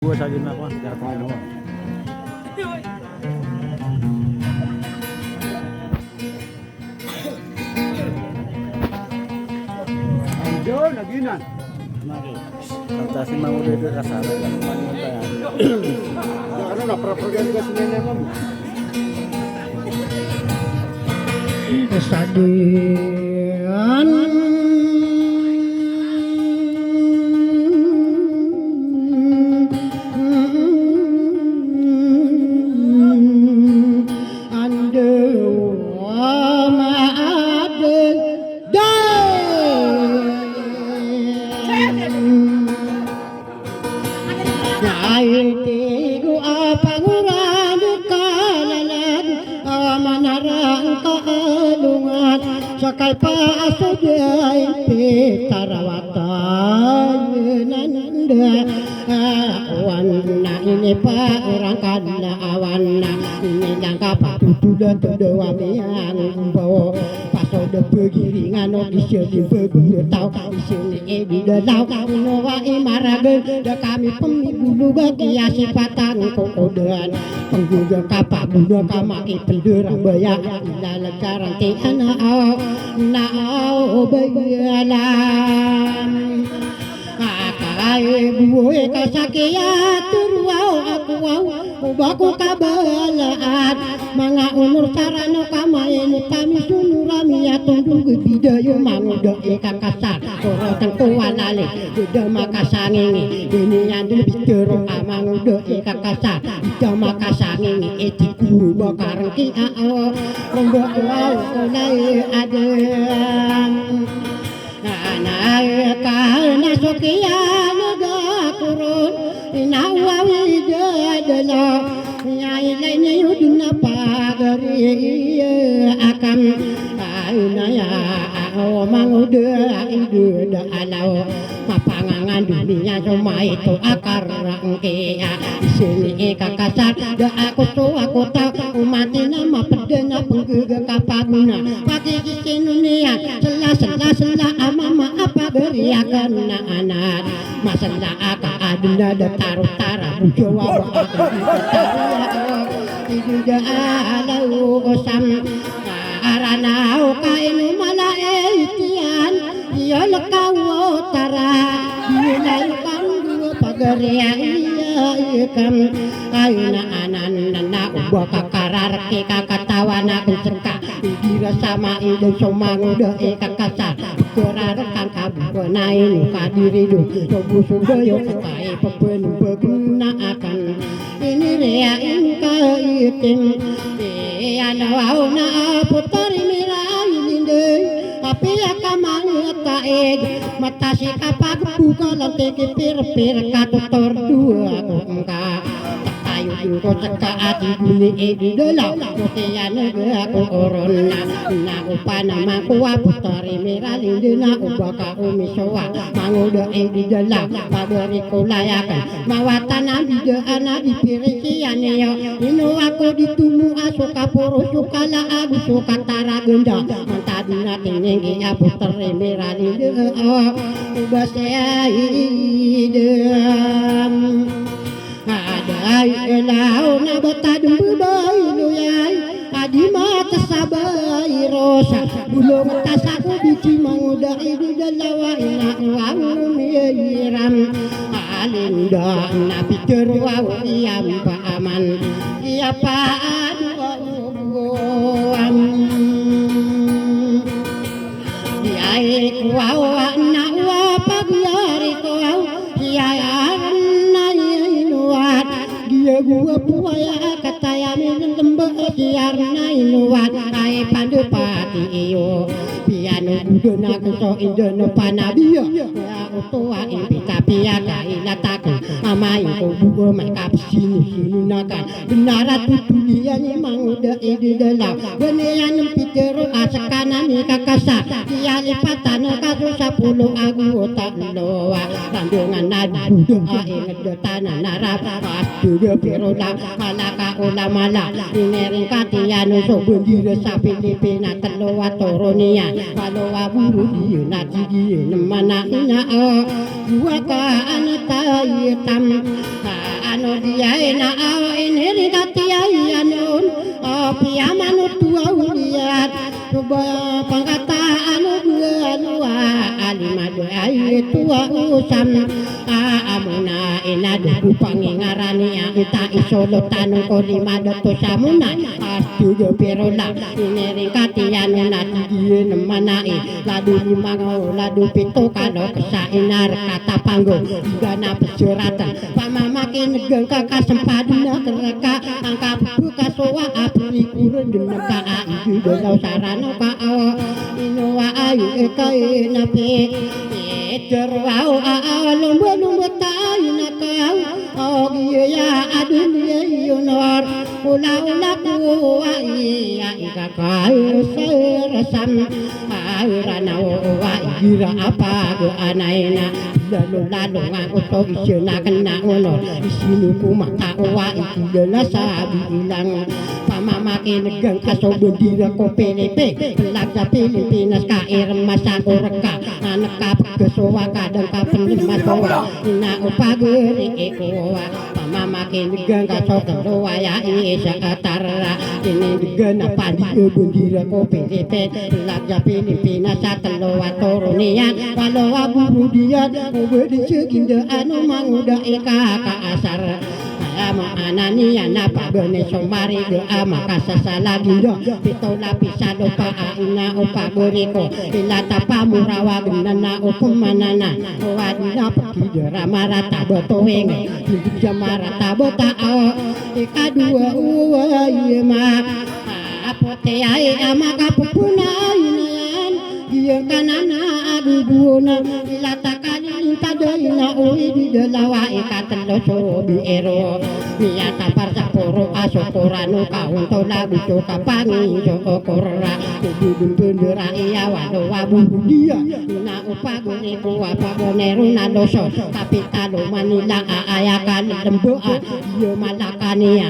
Gua saja nak mah jatuh dulu. Anjo naginan. Mari. Kata si mau dia rasa ada kan mantan. Ano na propaganda ka sinene mo. Sadian sakay paasudai pitarawatan nanda awan na ini pa orang kada awan na ini jangka patutudan terdoa miang bawa pasoda pegiringan di sini bergutau di sini di danau noa imaragen da kami pemibulu bagia sifatan kokodan pengguna kapal guna kamaki penderang bayak dalam karanti anak nao bayalam akai buwe kasakia turwau aku wau baku kabalaan mga umur sarano kamain kami sunurami atong dugu bidayo mangudo kakasar korotan kuwanali udah makasangingi ini yang bitero amangudo kakasar udah makasangingi etiku bakarang kiao rombo wau konai adem anay kana sokiya naga kurun inawawi dadala nyai nyai uduna pagari akan ainaya manguda idu da alau mapangangan dunia cuma itu akar rangkea sini kakasar da aku tahu mati nama pedena penggega kapaguna pagi di dunia selah amama apa beriakan anak masalah aka aduna da taru-tara bujawa itu da alau osam aranau kainu malaitian dia lekau tara dia dua pagarian ikam ayuna ananana ubah kakarar ke kakatawana kuncengka dira sama idung somanguda kakasar korarkan kabunain kadiridu sobusudoyo kai pepenu beguna akan ini rea ingka itim anawauna putari mirai linde api akamang taed matasi kapag buka lantai kipir-pir katutor dua kongka tayo ko saka ati buni edi dalaw kutiyan aku oron na upanama kuwa putari mirai linde na ubaka umisowa manguda edi dalaw pagari ko layakan mawatan abida di pirisian yo ino ako ditumu asuka puro suka la agu suka taragenda mantadi natin nengi abu termerali de ubasya idam ada elau na batadum bubai luyai adi mata sabai rosa bulong tasaku bici manguda idu dalawa ina wangu miram alinda nabi terwau diam paaman ia paaduam diai kuau na wa pagyari kuau hiayan na inuat dia gua puaya kataya min lembe siar na inuat ai pandu pati iyo piano budona kuso indona panabia ya utua impita piaka ilataku amai ko bugo mai kap sini nakan benarat tulian manguda ide dalam benean pitero asakana ni kakasa dia lipatan kasu 10 agu tak loa sandungan nadu doa ingat tanah narap astu pirola malaka ulamala inering katian so bendira sapi lipina teloa toronia paloa buru di nadi mana ina gua ka anata hitam kam anu dia na ini rigati ayanun pia manut dua uliat coba pangkata anu dua alima dua tua usam amuna ina duku pangingarani ita isolo tanung ko lima doto samuna astudio perola ini rigati anuna tigie nemanai ladu lima ngau ladu pito kado kesainar kata panggung gana pesuratan pamamakin negeng kakak sempaduna kereka angka buka soa apri kurun deneka aiju dolau sarano ka awa inuwa ayu ekai nape terwau lomba tayu nakau ogiya ya adunya yunor ula kuwa iya ikakai serasam aurana wa gira apa go anaina lalu ngaku to isina kena ngono isinu kumaka wa iki jelas bilang pamamake negang kaso bendira ko PDP laga Pilipinas KR masa reka aneka kesowa kadang kapen masowa na upagere ekowa pamamake negang kaso kelowa ya isa atara ini negang pandi bendira ko PDP laga Pilipinas kelowa torunian walau buru dia ubedi seginda anu manguda eka ka asar ama anani anapa gene somari ge ama kasasa lagi do pito lapisado pa ina opa goreko ila tapa murawa genana upumanana wadina peki ramarata boto wenge jamarata bota o eka dua uwa yema apote ai ama kapupuna inayan iya kanana adubuna ila takali tadaina oi di delawa eka teloso bi ero niata parsaporo asokorano kaunto lagu kapangi joko korra kududun bendera iya wado wabu dia na upagone buwa pabonero na doso kapitalo manila ayakan lemboa iya malakania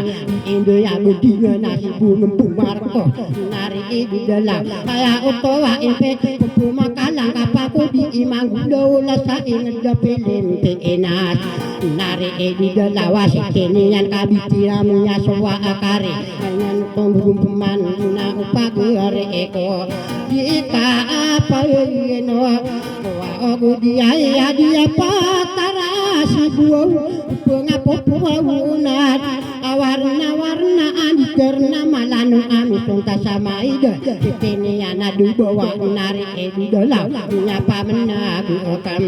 indo ya budinga nasibu ngempung marko nari di dalam kaya utowa impe kupu makalang kapaku di imang dola sa ingedapi limpi enas nari di dalawa sikinian kabitiramunya sowa akari dengan tumbuh peman na upagare eko jika apa yeno wa ogu dia patara sibuau pengapopuaunat warna-warna anterna malanu amisun tasamaida kitini anadu bawa nari edu dalau nyapa menagu okam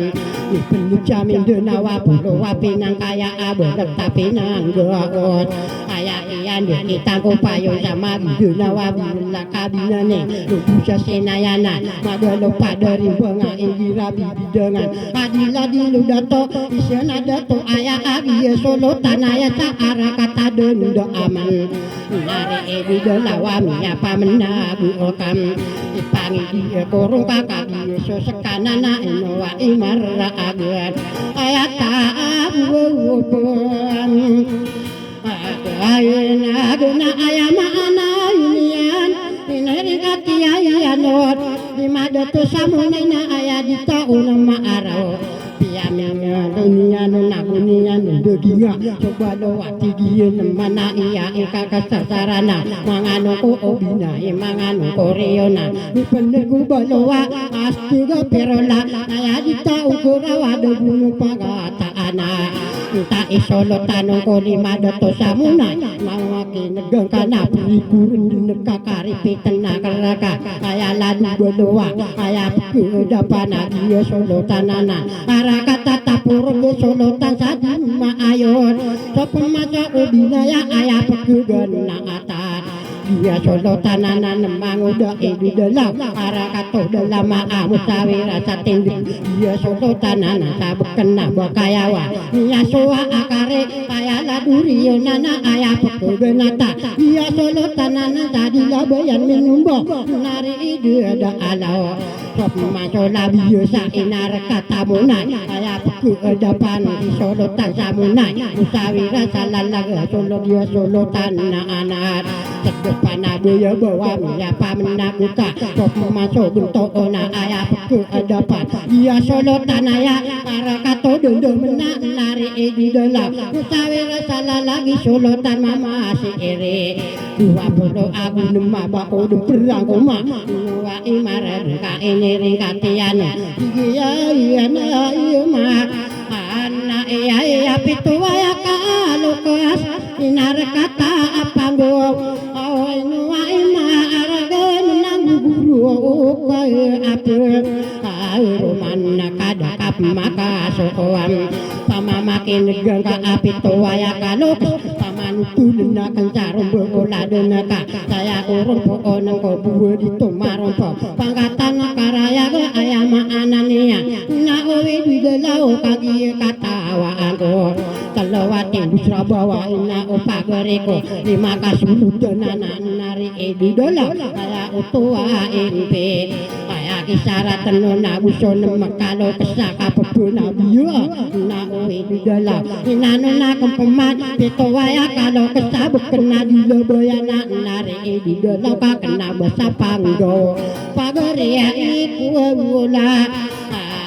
perlu jamin denawa pulau wapinang kaya abu tapi nang goot kaya ian kita kopayo sama denawa bila kabinane bisa senayana magalo padari bunga indira bidangan adila dilu dato isena dato ayah agi solo tanaya cara kata denda aman nari edu dalawa nyapa menagu okam ipangi dia korong kakak dia sekanana inowa imarra agan ayata abubuan ayana guna ayama anayunian inarigati ayanot di madatu samunina ayadita unama araw piyamnya dunia nagunia ndeginga coba lewati dia mana iya eka kasarana mangano ko obina mangano koreona di penegu balowa astuga perola ayadita ukurawa debunu pagata ana ta isolo tanong ko lima dato samuna mawaki negang kana prikurun nekakari pitena karaka kaya ladu balowa kaya dapana dia solo tanana arakata tapurung solo tan sadin maayon sopemasa ubinaya aya pegugan na atat dia solo tanana manguda edu dalam arakato dalam maamu sawira satindik dia solo tanana sabekena bakayawa niya soa akare kaya laduri Rio nana ayah pekenata dia solo tanana tadi labayan minumbo nari dia ada alau sop masola biasa inar kata munai ayah depan di solo tan samunai musawira salalaga solo dia solo tanah anak depan abu ya bawa siapa menakuka sop masuk bentuk ona ayah depan dia solo tanah ya arakato dendeng menak nari di dalam musawira salalagi solo tan mama si ere 20 aku nemah bako perang koma dua imaran ka ini ringkatian iya na iya ma anak iya pitu ya kalau keas inar kata apa go oh nuwa ima aragan nang guru kaya apa ruman kada kap maka sokoan pamamakin negang ka api tuwaya kalau pamanutulun na kancarong beroladan ka saya kurung po nang ko buwe dito marompo pangkatan karaya ke ayama anania na uwi di dalaw kagi katawaan ko kalawatin busra bawa ina upagare ko lima kasuludan na nari di dalaw kaya utuwa impe kaya kisara tenun na gusto ng makalo kasaka pabuna biyo na uwi di dalaw inano na kong pamat pito waya kalau kesabuk kena di loboya na nari di dalaw ka kena basa panggo pagaria ikuwula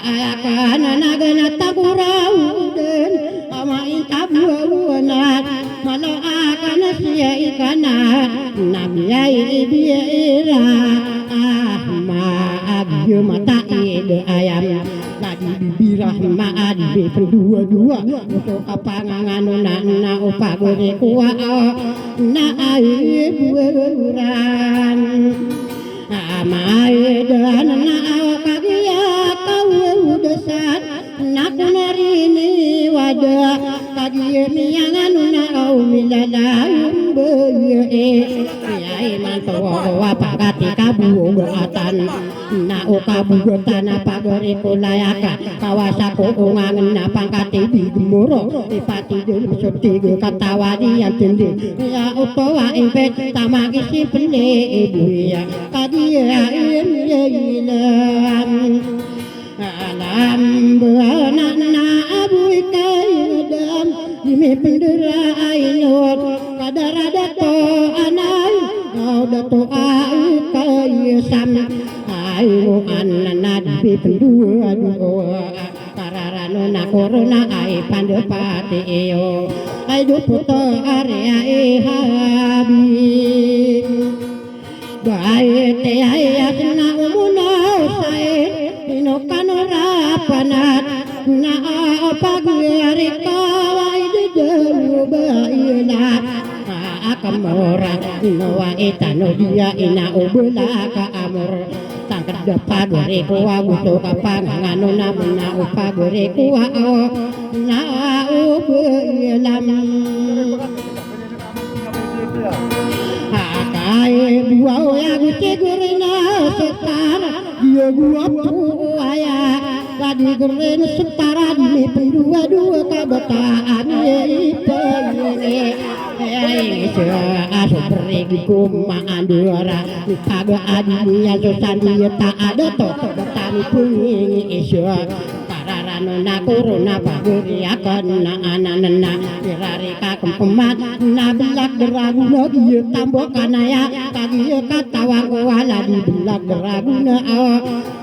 ayakana nagana tagurawuden amain kabuwanat malo akana siya ikana nabiyay ibiyira agyo mata ide ayam lagi bibirah maad be pendua-dua untuk kapangan na upagore kuwa na ay buran amay dan na kagiya kawudasan na kunarini wada kagiya miyangan na umilalayong baye ay mantawa pagati kabuugatan na ukabugutan na pagari ko layaka kawasa ko ungangan na pangkati di gemuro ipati din sutig katawa diyan tindi ya utowa impet tamagi si pele ibuya kadiya ilam alam buana na abuy kayo dam dimi pendera ainot kadarada to anay dato ay kayo sam ayo ananad bi pendua kararano na corona ay pandepati iyo ay duputo area habi bae te ay asna umunaw say inokanora panat na pagari kaway di dalu bainat akamora noa etano dia ina ubula ka amor tangkad dapat gore kuwa gusto kapangan na muna upagore kuwa na ubelam akai buau ya gusti gorena setar dia gua puaya tadi gorena setara di pendua-dua kabataan ipene ay aso pergi kuma andura kaga adinya sosandi tak ada to betani pungi isya kararano na corona paguri akan na ananana irari ka kemat na belak deraguna dia tambok kanaya kagi katawa wala di belak deraguna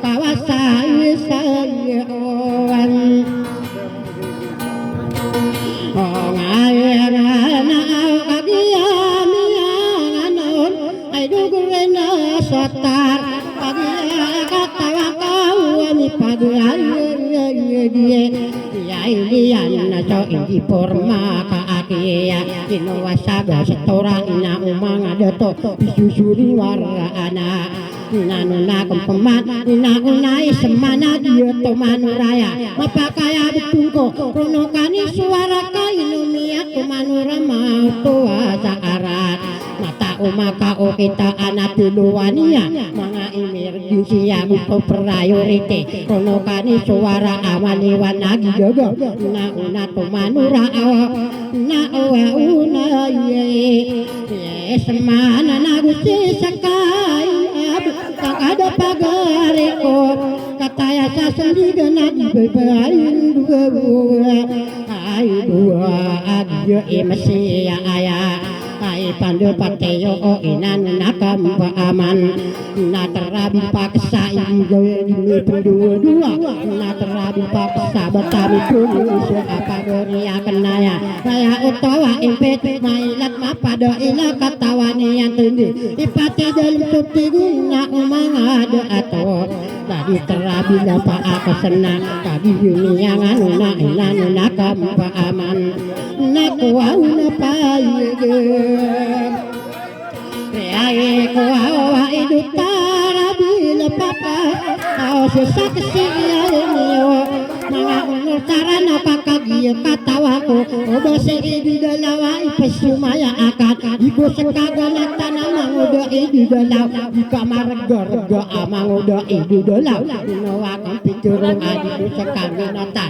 kawasai saya on ngayana sotar pagia katawa kawani pagian dia ya ilian na so indi forma ka akia inowasaga setora ina umang adato susuri warna ana nanuna kempamat unai semana dia toman raya mapakaya betungko runokani suara kailumia kumanura mau tua saarat mata umaka o kita anak duluania mga emergency yang untuk priority runokani suara amaliwan lagi gagal na una tomanura na semana nagusi sakai tak ada pagariko kata ya sasandi gana di bebain dua adio masih ya ayah ai pandu pateyo inan nakam aman na terabi paksa ini berdua na terabi paksa betami pun apa geria kenaya saya utawa impet mailat mapada ila katawani yang tinggi ipati dalam tuti guna mangada atau tadi terabi dapat aku senang tadi ini yang anu na inan nakam aman nak wau na paye Reai ko awa idutara bila papa Ao sesak siya niyo Mga unur tarana pakagiya katawa ko Oba se idi dalawa ipasumaya akan Igo sekagalata na manguda idi dalaw Ika marga-rga amang uda idi dalaw Inawa kang piturong adido sekaginata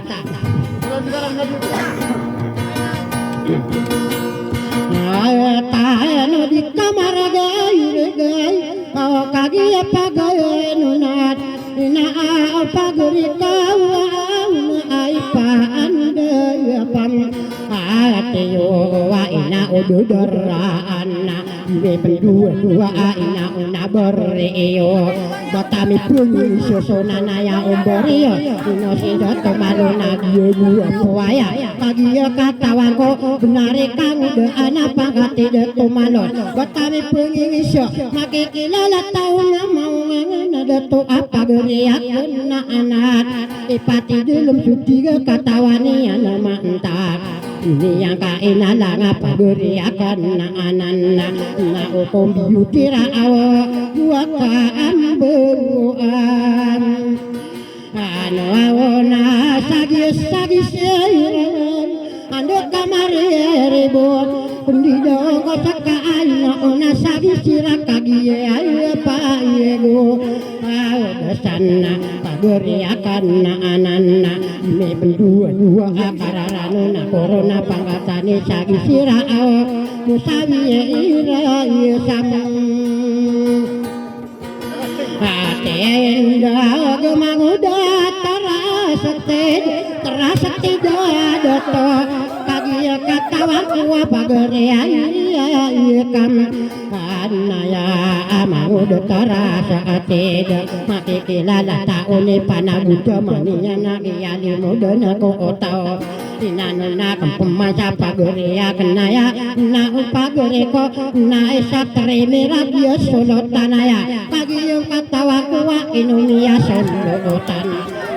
tayo di kamar gay oh kagi apa gay nunat ina pagri kawan ai pa anda pam atiyo wa ina udurana be berdua ina una bereo batami pun sosona ya omborio ino sidato malona dia puaya pagi katawan ko benare kang de ana pangati de tumalon batami pun iso makikilala taon na mau ngana dato apa geria na anak ipati dalam sutiga katawani ana mantak ini yang kaina langa paguriakan na anana na ukom biutira awa buaka ambuan anu awona sagis seiran ando kamari ribut pendido kosaka aina ona sagis sirakagie ayo pa yego sana paguriakan na anana me berdua akararano na corona pangkatane sagi sirao musawi ira samang atenda gemanguda terasate dato kagia katawa kuwa pagerean kam anaya amanguda terasa ateda makikilala taone panabuda mania na iyali muda na ko otao inano na kampumasa pagerea kenaya na upagere ko na esa tremera dia solotanaya pagi yung katawa kuwa inunia solotan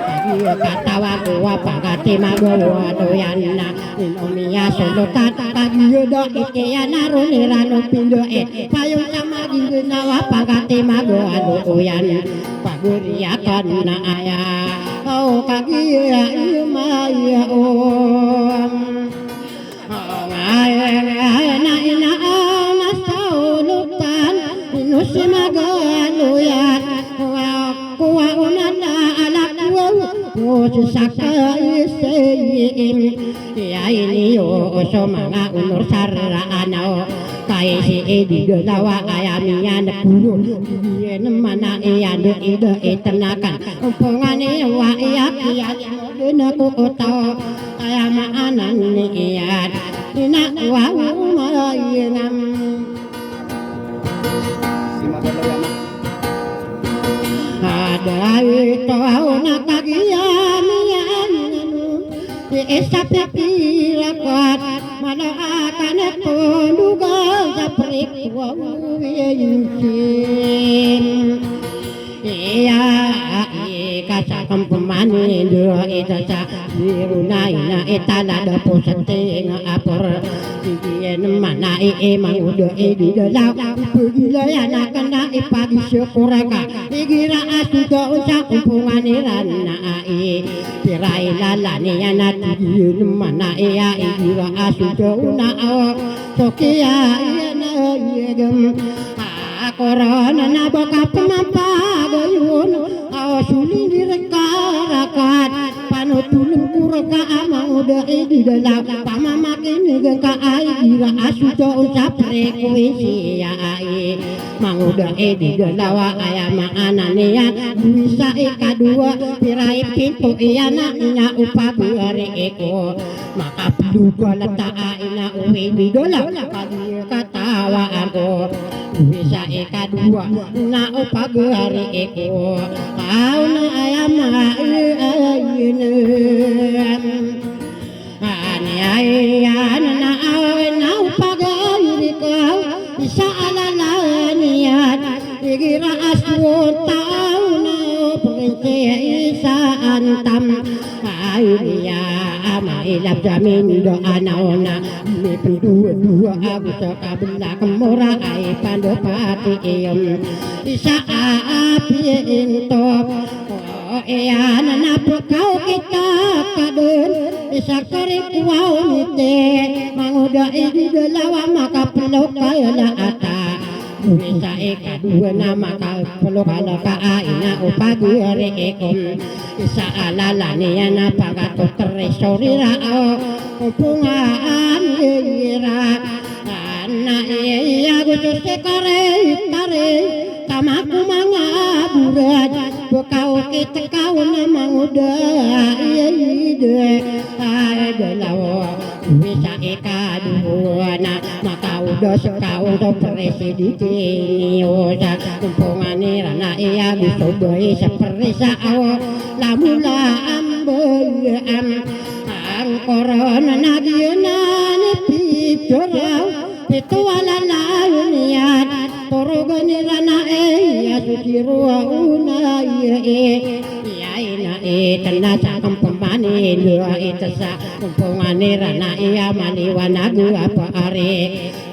pagi yung katawa kuwa pagati magawa doyan na inunia solotan pagi yung do ikeya narunirano pindo payong sama ginawa pagati magawa doyan paguriakan na aya oh kagiya maya om na ina na saulutan nusimagaluyan kuwa unana alak kuwa saka iseyin ya ini yo so mga unur sarana kaya si edi dalawa ayaminya nekuru dia mana iya do ide itenakan umpungane wa iya iya dena ko oto kaya maanan ni iya ina wa mayengam ada itu na kagian esa pepira kuat mana akan penduga saprik wawiyinsin iya kasa kampemani dua itasa diruna ina itala da posate nga apor diyen mana emang udah di dalam pergilah anak kena ipagi syukuraka igira asuda usah kumpungan irana ai tirai lalani anak diyen mana iya igira asuda una sokia ina yegem korona na baka pemampagayun sulin direkarakat Pano tulung kura ka amang udah di dalam pama makin negen ka ai gira asujo unsapre kowe sia ai mang udah di dalam ayam ananian bisa kadua pirai pintu iana ina upagere eko maka duga leta aina uwe di dalam katawa aku bisa kadua na upagere eko kau na ayam ilap jamin doa naona ini pendua-dua aku suka benda kemurah ai pandopati iyom isa api intop iya nanap kau kita kadun isa karik wow mite manguda di dalawa maka peluk kaya na ata bisa eka dua nama kau peluk ala ka aina upagure ekom isa alala niya na pagato teresorira kumpungaan ira na iya gusto se kare tamaku mga burat bukau kita kau namang udah iya ide dalawa bisa eka dua na maka udah sekau do presiden osa kumpungan ira na iya gusto boy sa perisa lamula ambeam ang korona nagyana ni picture itu alalayon yan torogan nila na ya susiruwa una na tanda sa kampamani lua ita sa kumpungan nila na iya maliwanag apa are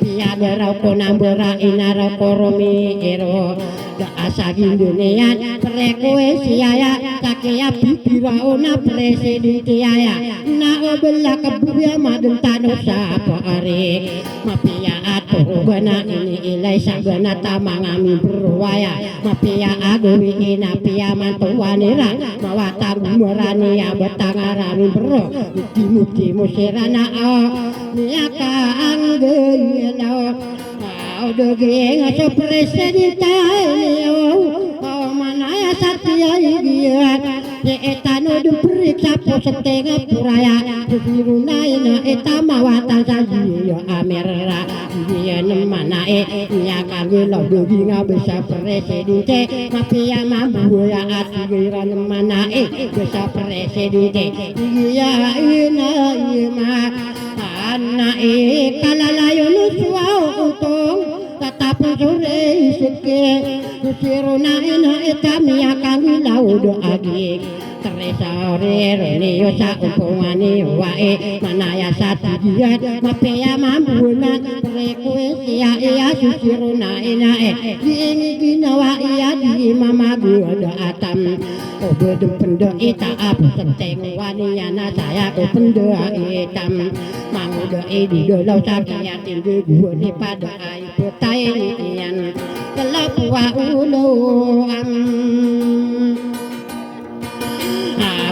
iya garaw ko nambura inaraw ko rumiro asagin dunia frekuensi ya takia pikira ona presidenti ya na obela kabuya madun tano sa paare mapia ato gana ini ilai sabana tamangami berwaya mapia agumi ina pia mantuwanira mawata gumurani ya batangarami bro muti musirana niaka anggena udah geng aso presidente oh mana ya satya dia etano diperiksa setengah puraya diruna ina etama watan saji ya amera dia nemana nya kangge lo ginga bisa presidente mafia mambu ya atigira nemana bisa presidente dia ina ma ana kalalayo nuswa utong tatapun sore isike kusiruna ina etami akan laudo agi teresore rene yo sa upungane wae manaya satu dia mapea mambunan frekuensi ya susiruna ina diingi ginawa iya di mama gua atam obedem pendo ita apu seteng waniya na saya ko pendo itam manguda di dolau sakia tinggi gua di pada ai petai nian kelapua uloam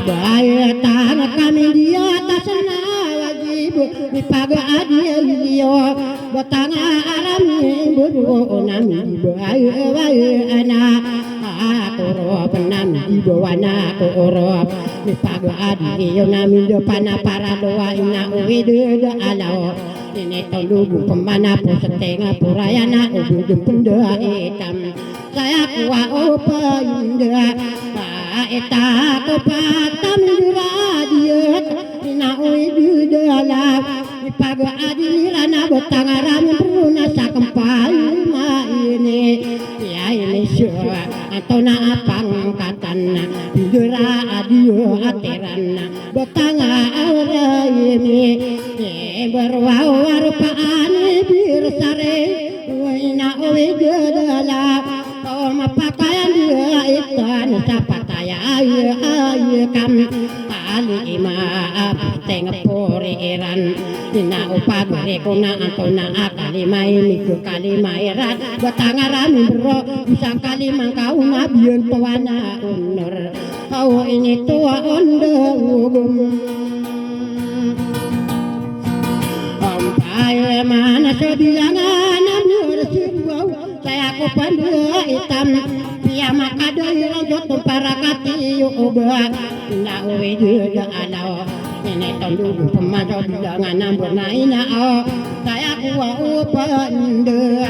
abaya tanah kami di atas wajib dipaga dia batang aram berdua nami baya anak koro penam di bawah na koro dipaga dia nami depan para doa ina uide alau ini tolong pemana pun setengah purayana udah penda hitam saya kuah opa indah eta kepatam diradiat ina uide dalam dipaga adilirana betangaran peruna sakempal ma ini ya ini syua atau na apang katana bidura adio aterana betanga aura ini berwawar paan bir sare ina uide dalam mapakayan dia ikan sapataya aye kam kali ima tengah pore iran na upagre ko na anto na akalimay miko kalimay ran batangarami bro isang kalimang kauna biyon pawana unor aw ini tua onde ugum ampay mana sebilangan amur sibuau saya ko pandua hitam pia makadai rojot para kati uba na uwe dia alau ini tondu pemajo dengan nambur naina saya kuwa upandean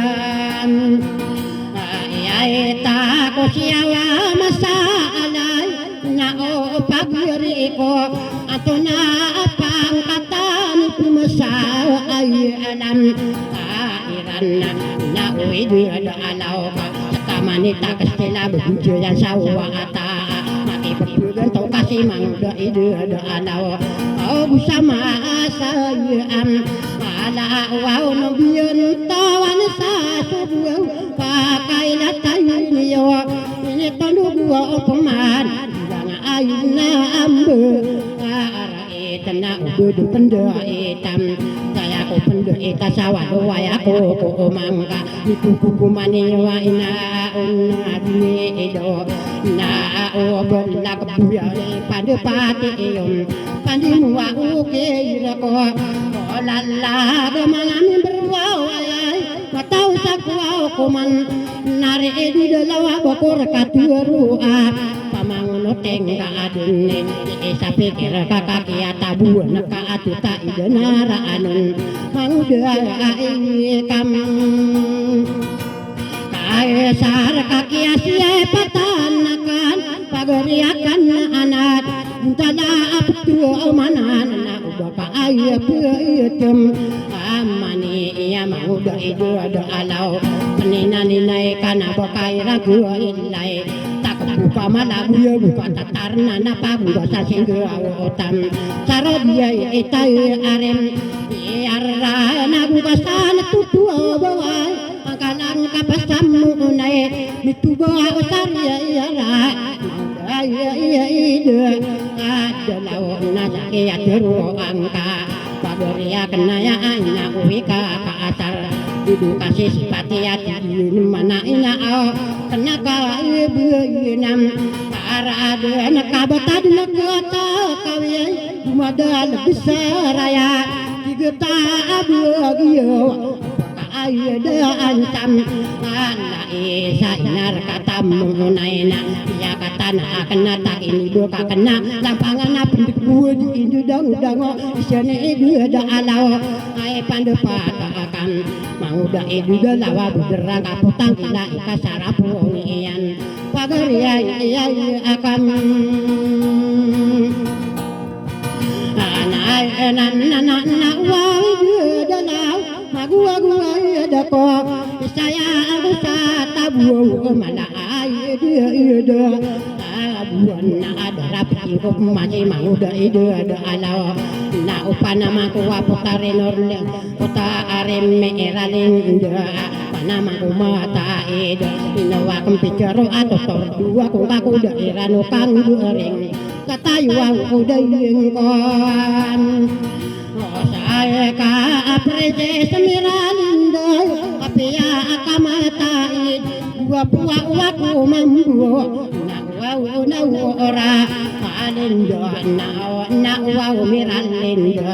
ayai ta ko siawa masalah na pagiri ko atuna pangkatan pumasal ay alam iran na uwi dia alau tamanita kastila berjujuran sawa ata ibugan tau kasih mangda ide alau bersama sayang ala wau nobian tawan sasubu pakai latai yo ini tandu gua peman jangan ayuna ambe ara etana udu pende etam saya ko pende eta sawah wai aku ko mangga iku kuku mani wa ina unna dini edo na o bella kabuya pada pati yom pandi muwa uke irako lalla de manami berwau ay matau sakwa kuman nare di dalawa bokor katuru pamangono tengga adune sapi kira kakak ya tabu naka atuta idenara anun manguda ai kam sar kaki asia patanakan pagariakan anak tala aptu manan na ubaka ay peutem amani ya mau da idu ada alau penina ninai kana bakai ragu ilai tak buka malabu ya buka tatarna na pabuka sasingga otam saro dia itai arem arra na buka sana tutu bawai kalang kapasamu unai mituba osaria yara ya ide adalah nazaki aturu angka pagoria kenaya anya uwika ka atar ibu kasih sipati ati mana ina kena ka ibu nam para ada anak kabatan negata kawian madal besar raya digeta abu giyo ayda antam ana isa inar katamu naina ya katana kena tak ini buka kena lampangan pendik buat ini dang isane idu ada alau ai pandu patakan mau da idu da lawa berang kaputang kila ika sarapu nian pagaria ya akan ana wa da law gua ada kok saya tabu mana dia buan ada rapi kok masih mau ada alau na upana maku apotare norle kota arem meralin panama ku mata inawa kempicaro atau tor dua kok aku daerah no kang goreng katayu aku dengkon saya ka aprete semiralindo apia akamatai gua puwa waku mambu na ora alindo na wa miralindo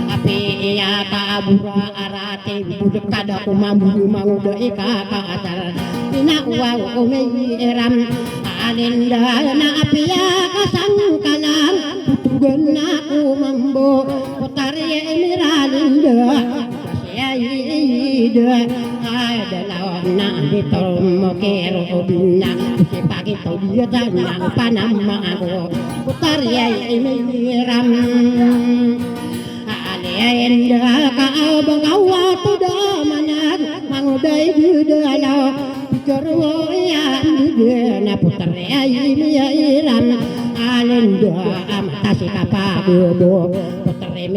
apia ka abura arate budek kada ku mambu mangudo ika ka atar na wa meram alindo na apia ka sangkalang tugon aku mambu Tari emiralindo ya ida ada lawana ditom kero obina pagi to dia dana panama aku tari emiram alienda ka bangawa tuda manat mangudai dudala pikaro ya dudana putri emiram alindo amatasi kapago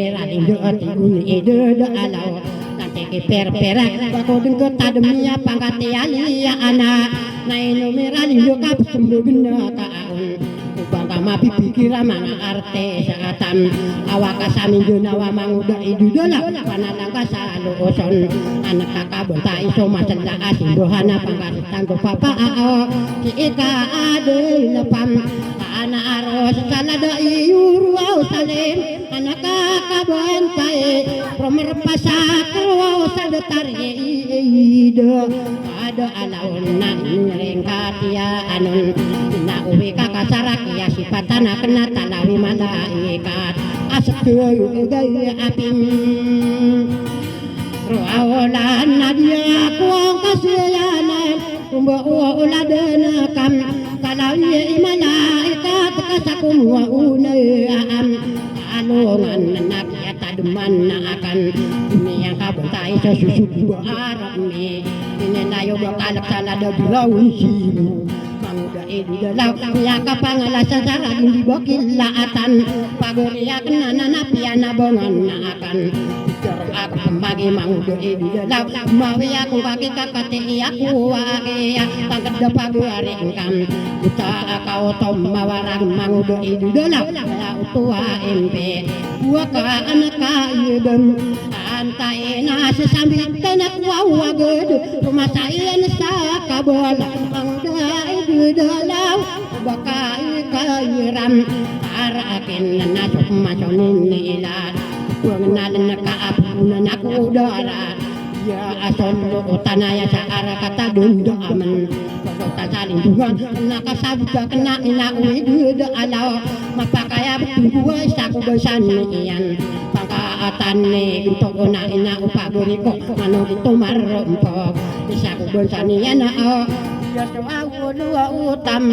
merah indo tinguni ide alau nanti per-perak bako dengko tademia pangkati alia anak nainu merah indo kap sembuh gena kaun ubangka ama pipikira mga arte sa atam awak kasamin dun awa manguda idudala panadang kasaluoson anak kakabunta iso masala asimbuhana pangkasitan ko papao si ika adoy napam ana aros salada iyuru au salim anak kakabunta promerpasak au sadatar ide ada alaun nang ringkatia anun na uwi kakasarak ya sifatana kena talawi malaikat asetuyu gaya apim roawalan nadia kuang kasiyanan kumba uladana kam talawi malaikat kasakum wa unaam alungan anak ya taduman na akan ini yang kabuntai sesusu buah arab ni ini nayo bakalak salada bilawin simu manguda idudalaw ya kapangalasan saragin di bokilaatan paguriak na nanapiana bongan na akan aku pemagi manguda idudalaw mawi aku kaki kakati aku wagi tangkad paguri ingkam uta akau tom mawarag manguda idudalaw ya utua impe buaka anak kaidem antai na sesambit tenak wawaged rumah saya sa kabola manguda idudalaw bakai kairam arakin na masyonin nila pengenalan kaapunan aku udara ya asolo tanaya sa arakata dundo aman pagkota saling bungan nakasabda kena ina uiduda alaw mapakaya betungguwa isaku besan iyan pangkaatan ni untuk na ina upaguri ko mano ito marumpok isaku besan iyan na o ya sawaw dua utam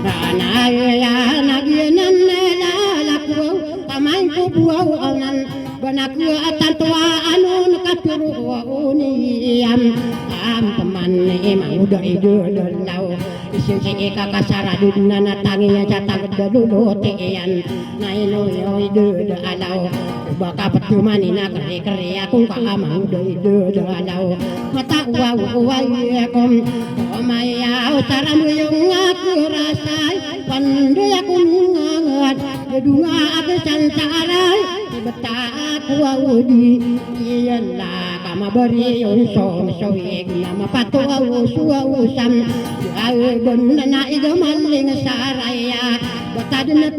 anaya nagyanan lalakwaw kamay ko buwaw anan banaku atan tua anun kapuru uniyam am teman emang udah ide dalau isi ika kasara dudna natanginya catang dulu tian naino yo ide dalau baka percuma nina keri aku ka amang udah ide dalau mata uwa yakum omaya utaramu yung aku rasai pandu aku ngangat gedunga aku sansarai beta aku udi iyalah kama beri unso soyeg nama patu usua usam ae gonna ido maling saraya beta denet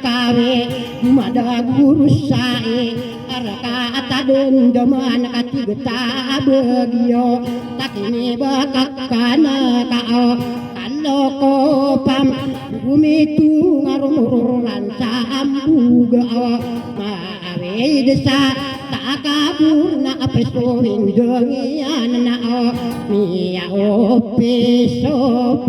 kawe mada guru sai araka atadun daman katigeta abegio takini bakak kana kao kaloko pam bumi tu ngarumururan sambuga maawe desa tak kabur na apesoin dengian na mia opeson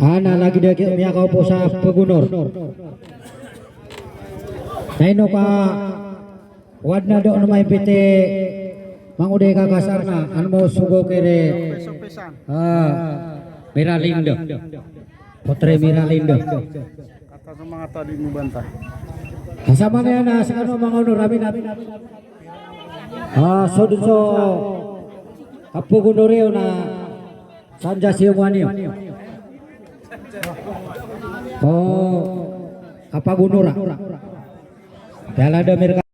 ana lagi dia mia kau posa pegunur naino ka wadna do na may pite mangude ka kasarna an mo sugo kere Miralindo Putre Miralindo kata sa mga tadi mo banta kasama na yan sa ano mga ono rami so dun so kapugunureo na sanja siyumwanyo kapagunura Dala da